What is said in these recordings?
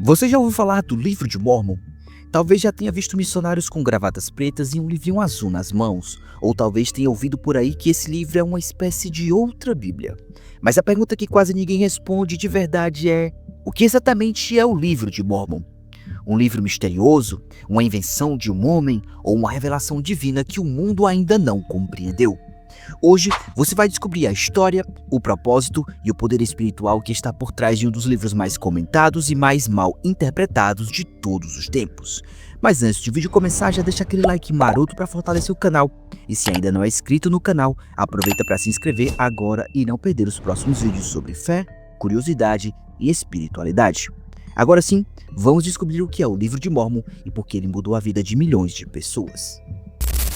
Você já ouviu falar do Livro de Mórmon? Talvez já tenha visto missionários com gravatas pretas e um livrinho azul nas mãos, ou talvez tenha ouvido por aí que esse livro é uma espécie de outra Bíblia. Mas a pergunta que quase ninguém responde de verdade é: o que exatamente é o Livro de Mórmon? Um livro misterioso, uma invenção de um homem ou uma revelação divina que o mundo ainda não compreendeu? Hoje você vai descobrir a história, o propósito e o poder espiritual que está por trás de um dos livros mais comentados e mais mal interpretados de todos os tempos. Mas antes de o vídeo começar, já deixa aquele like maroto para fortalecer o canal. E se ainda não é inscrito no canal, aproveita para se inscrever agora e não perder os próximos vídeos sobre fé, curiosidade e espiritualidade. Agora sim, vamos descobrir o que é o Livro de Mórmon e por que ele mudou a vida de milhões de pessoas.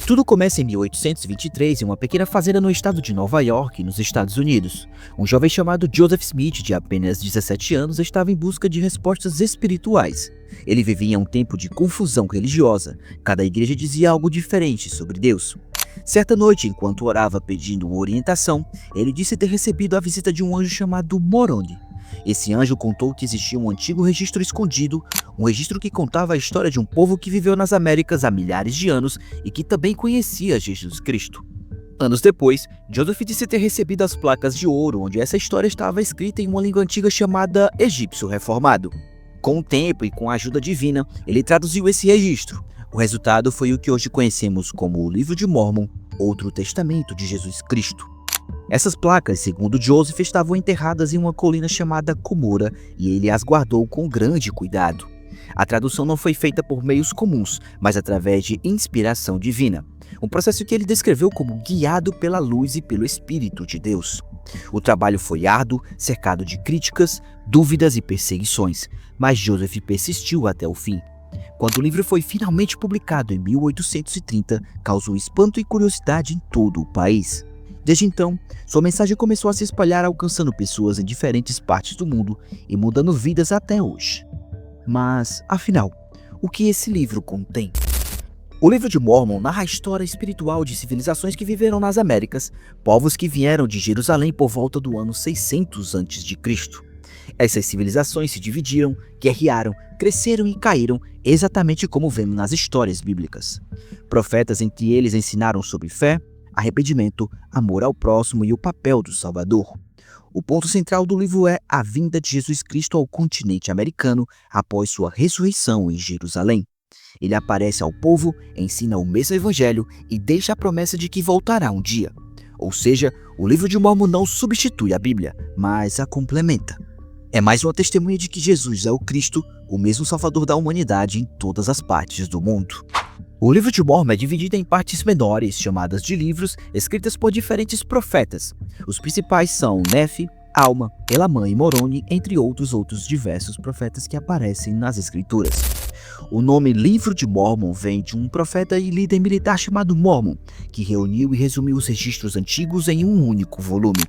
Tudo começa em 1823 em uma pequena fazenda no estado de Nova York, nos Estados Unidos. Um jovem chamado Joseph Smith, de apenas 17 anos, estava em busca de respostas espirituais. Ele vivia em um tempo de confusão religiosa. Cada igreja dizia algo diferente sobre Deus. Certa noite, enquanto orava pedindo orientação, ele disse ter recebido a visita de um anjo chamado Moroni. Esse anjo contou que existia um antigo registro escondido, um registro que contava a história de um povo que viveu nas Américas há milhares de anos e que também conhecia Jesus Cristo. Anos depois, Joseph disse ter recebido as placas de ouro, onde essa história estava escrita em uma língua antiga chamada egípcio reformado. Com o tempo e com a ajuda divina, ele traduziu esse registro. O resultado foi o que hoje conhecemos como o Livro de Mórmon, outro testamento de Jesus Cristo. Essas placas, segundo Joseph, estavam enterradas em uma colina chamada Cumorah e ele as guardou com grande cuidado. A tradução não foi feita por meios comuns, mas através de inspiração divina, um processo que ele descreveu como guiado pela luz e pelo Espírito de Deus. O trabalho foi árduo, cercado de críticas, dúvidas e perseguições, mas Joseph persistiu até o fim. Quando o livro foi finalmente publicado em 1830, causou espanto e curiosidade em todo o país. Desde então, sua mensagem começou a se espalhar, alcançando pessoas em diferentes partes do mundo e mudando vidas até hoje. Mas, afinal, o que esse livro contém? O Livro de Mórmon narra a história espiritual de civilizações que viveram nas Américas, povos que vieram de Jerusalém por volta do ano 600 a.C. Essas civilizações se dividiram, guerrearam, cresceram e caíram, exatamente como vemos nas histórias bíblicas. Profetas entre eles ensinaram sobre fé, arrependimento, amor ao próximo e o papel do Salvador. O ponto central do livro é a vinda de Jesus Cristo ao continente americano após sua ressurreição em Jerusalém. Ele aparece ao povo, ensina o mesmo evangelho e deixa a promessa de que voltará um dia. Ou seja, o Livro de Mórmon não substitui a Bíblia, mas a complementa. É mais uma testemunha de que Jesus é o Cristo, o mesmo Salvador da humanidade em todas as partes do mundo. O Livro de Mórmon é dividido em partes menores, chamadas de livros, escritas por diferentes profetas. Os principais são Nefe, Alma, Elamã e Moroni, entre outros diversos profetas que aparecem nas escrituras. O nome Livro de Mórmon vem de um profeta e líder militar chamado Mormon, que reuniu e resumiu os registros antigos em um único volume.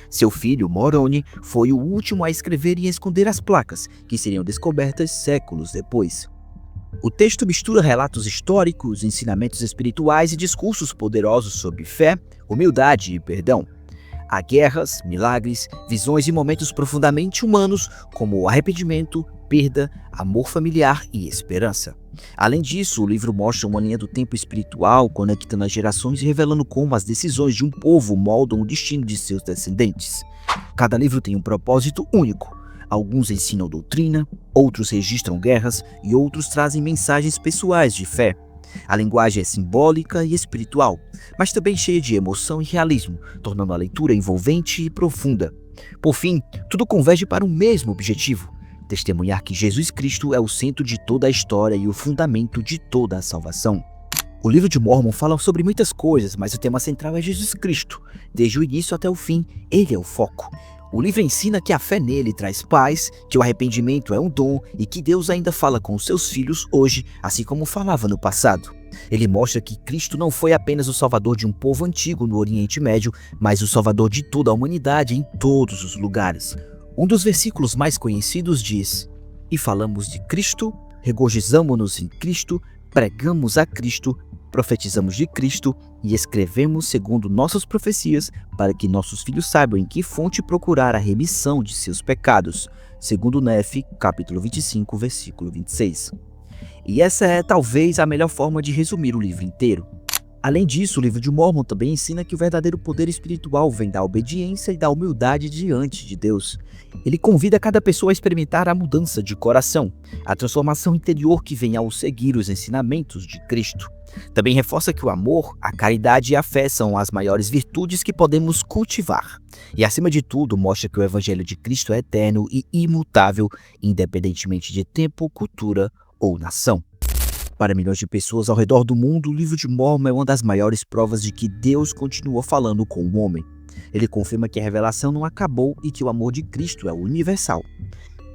Seu filho, Moroni, foi o último a escrever e esconder as placas, que seriam descobertas séculos depois. O texto mistura relatos históricos, ensinamentos espirituais e discursos poderosos sobre fé, humildade e perdão. Há guerras, milagres, visões e momentos profundamente humanos, como arrependimento, perda, amor familiar e esperança. Além disso, o livro mostra uma linha do tempo espiritual, conectando as gerações e revelando como as decisões de um povo moldam o destino de seus descendentes. Cada livro tem um propósito único. Alguns ensinam doutrina, outros registram guerras e outros trazem mensagens pessoais de fé. A linguagem é simbólica e espiritual, mas também cheia de emoção e realismo, tornando a leitura envolvente e profunda. Por fim, tudo converge para o mesmo objetivo: testemunhar que Jesus Cristo é o centro de toda a história e o fundamento de toda a salvação. O Livro de Mórmon fala sobre muitas coisas, mas o tema central é Jesus Cristo. Desde o início até o fim, ele é o foco. O livro ensina que a fé nele traz paz, que o arrependimento é um dom e que Deus ainda fala com os seus filhos hoje, assim como falava no passado. Ele mostra que Cristo não foi apenas o salvador de um povo antigo no Oriente Médio, mas o salvador de toda a humanidade em todos os lugares. Um dos versículos mais conhecidos diz: "E falamos de Cristo, regozijamo-nos em Cristo, pregamos a Cristo, profetizamos de Cristo e escrevemos segundo nossas profecias, para que nossos filhos saibam em que fonte procurar a remissão de seus pecados." segundo Nefe, capítulo 25, versículo 26. E essa é talvez a melhor forma de resumir o livro inteiro. Além disso, o livro de Mórmon também ensina que o verdadeiro poder espiritual vem da obediência e da humildade diante de Deus. Ele convida cada pessoa a experimentar a mudança de coração, a transformação interior que vem ao seguir os ensinamentos de Cristo. Também reforça que o amor, a caridade e a fé são as maiores virtudes que podemos cultivar. E acima de tudo, mostra que o Evangelho de Cristo é eterno e imutável, independentemente de tempo, cultura ou nação. Para milhões de pessoas ao redor do mundo, o livro de Mórmon é uma das maiores provas de que Deus continua falando com o homem. Ele confirma que a revelação não acabou e que o amor de Cristo é universal.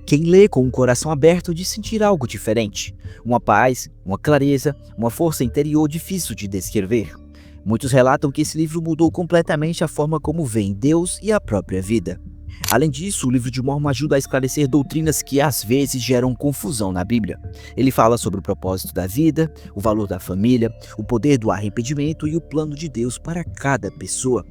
Quem lê com um coração aberto diz sentir algo diferente, uma paz, uma clareza, uma força interior difícil de descrever. Muitos relatam que esse livro mudou completamente a forma como veem Deus e a própria vida. Além disso, o livro de Mórmon ajuda a esclarecer doutrinas que às vezes geram confusão na Bíblia. Ele fala sobre o propósito da vida, o valor da família, o poder do arrependimento e o plano de Deus para cada pessoa.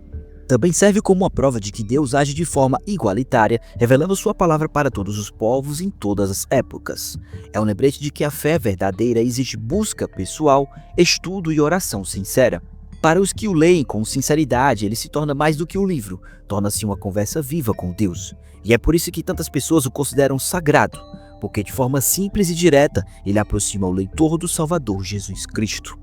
Também serve como uma prova de que Deus age de forma igualitária, revelando sua palavra para todos os povos em todas as épocas. É um lembrete de que a fé verdadeira exige busca pessoal, estudo e oração sincera. Para os que o leem com sinceridade, ele se torna mais do que um livro, torna-se uma conversa viva com Deus. E é por isso que tantas pessoas o consideram sagrado, porque de forma simples e direta, ele aproxima o leitor do Salvador Jesus Cristo.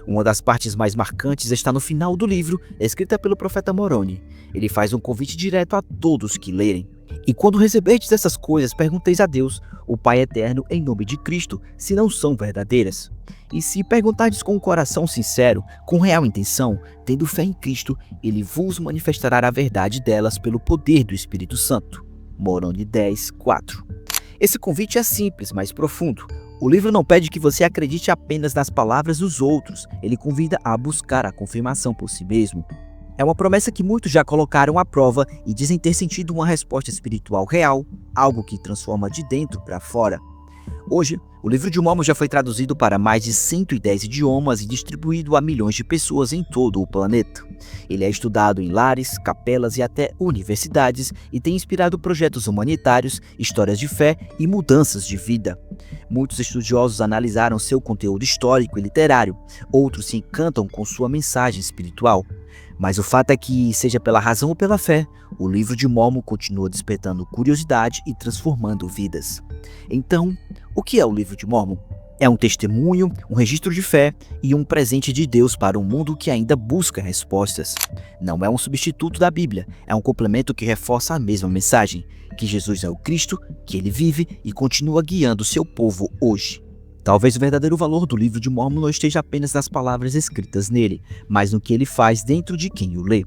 Uma das partes mais marcantes está no final do livro, escrita pelo profeta Moroni. Ele faz um convite direto a todos que lerem. E quando receberdes essas coisas, pergunteis a Deus, o Pai Eterno, em nome de Cristo, se não são verdadeiras. E se perguntardes com um coração sincero, com real intenção, tendo fé em Cristo, ele vos manifestará a verdade delas pelo poder do Espírito Santo. Moroni 10, 4. Esse convite é simples, mas profundo. O livro não pede que você acredite apenas nas palavras dos outros, ele convida a buscar a confirmação por si mesmo. É uma promessa que muitos já colocaram à prova e dizem ter sentido uma resposta espiritual real, algo que transforma de dentro para fora. Hoje, o livro de Mórmon já foi traduzido para mais de 110 idiomas e distribuído a milhões de pessoas em todo o planeta. Ele é estudado em lares, capelas e até universidades e tem inspirado projetos humanitários, histórias de fé e mudanças de vida. Muitos estudiosos analisaram seu conteúdo histórico e literário, outros se encantam com sua mensagem espiritual. Mas o fato é que, seja pela razão ou pela fé, o livro de Mórmon continua despertando curiosidade e transformando vidas. Então, o que é o livro de Mórmon? É um testemunho, um registro de fé e um presente de Deus para um mundo que ainda busca respostas. Não é um substituto da Bíblia, é um complemento que reforça a mesma mensagem, que Jesus é o Cristo, que ele vive e continua guiando seu povo hoje. Talvez o verdadeiro valor do livro de Mórmon não esteja apenas nas palavras escritas nele, mas no que ele faz dentro de quem o lê.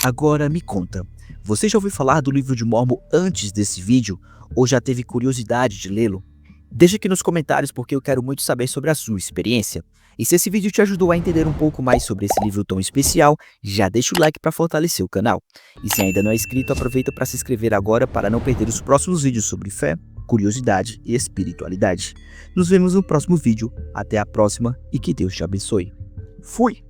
Agora me conta, você já ouviu falar do livro de Mórmon antes desse vídeo ou já teve curiosidade de lê-lo? Deixa aqui nos comentários porque eu quero muito saber sobre a sua experiência. E se esse vídeo te ajudou a entender um pouco mais sobre esse livro tão especial, já deixa o like para fortalecer o canal. E se ainda não é inscrito, aproveita para se inscrever agora para não perder os próximos vídeos sobre fé, curiosidade e espiritualidade. Nos vemos no próximo vídeo. Até a próxima e que Deus te abençoe. Fui!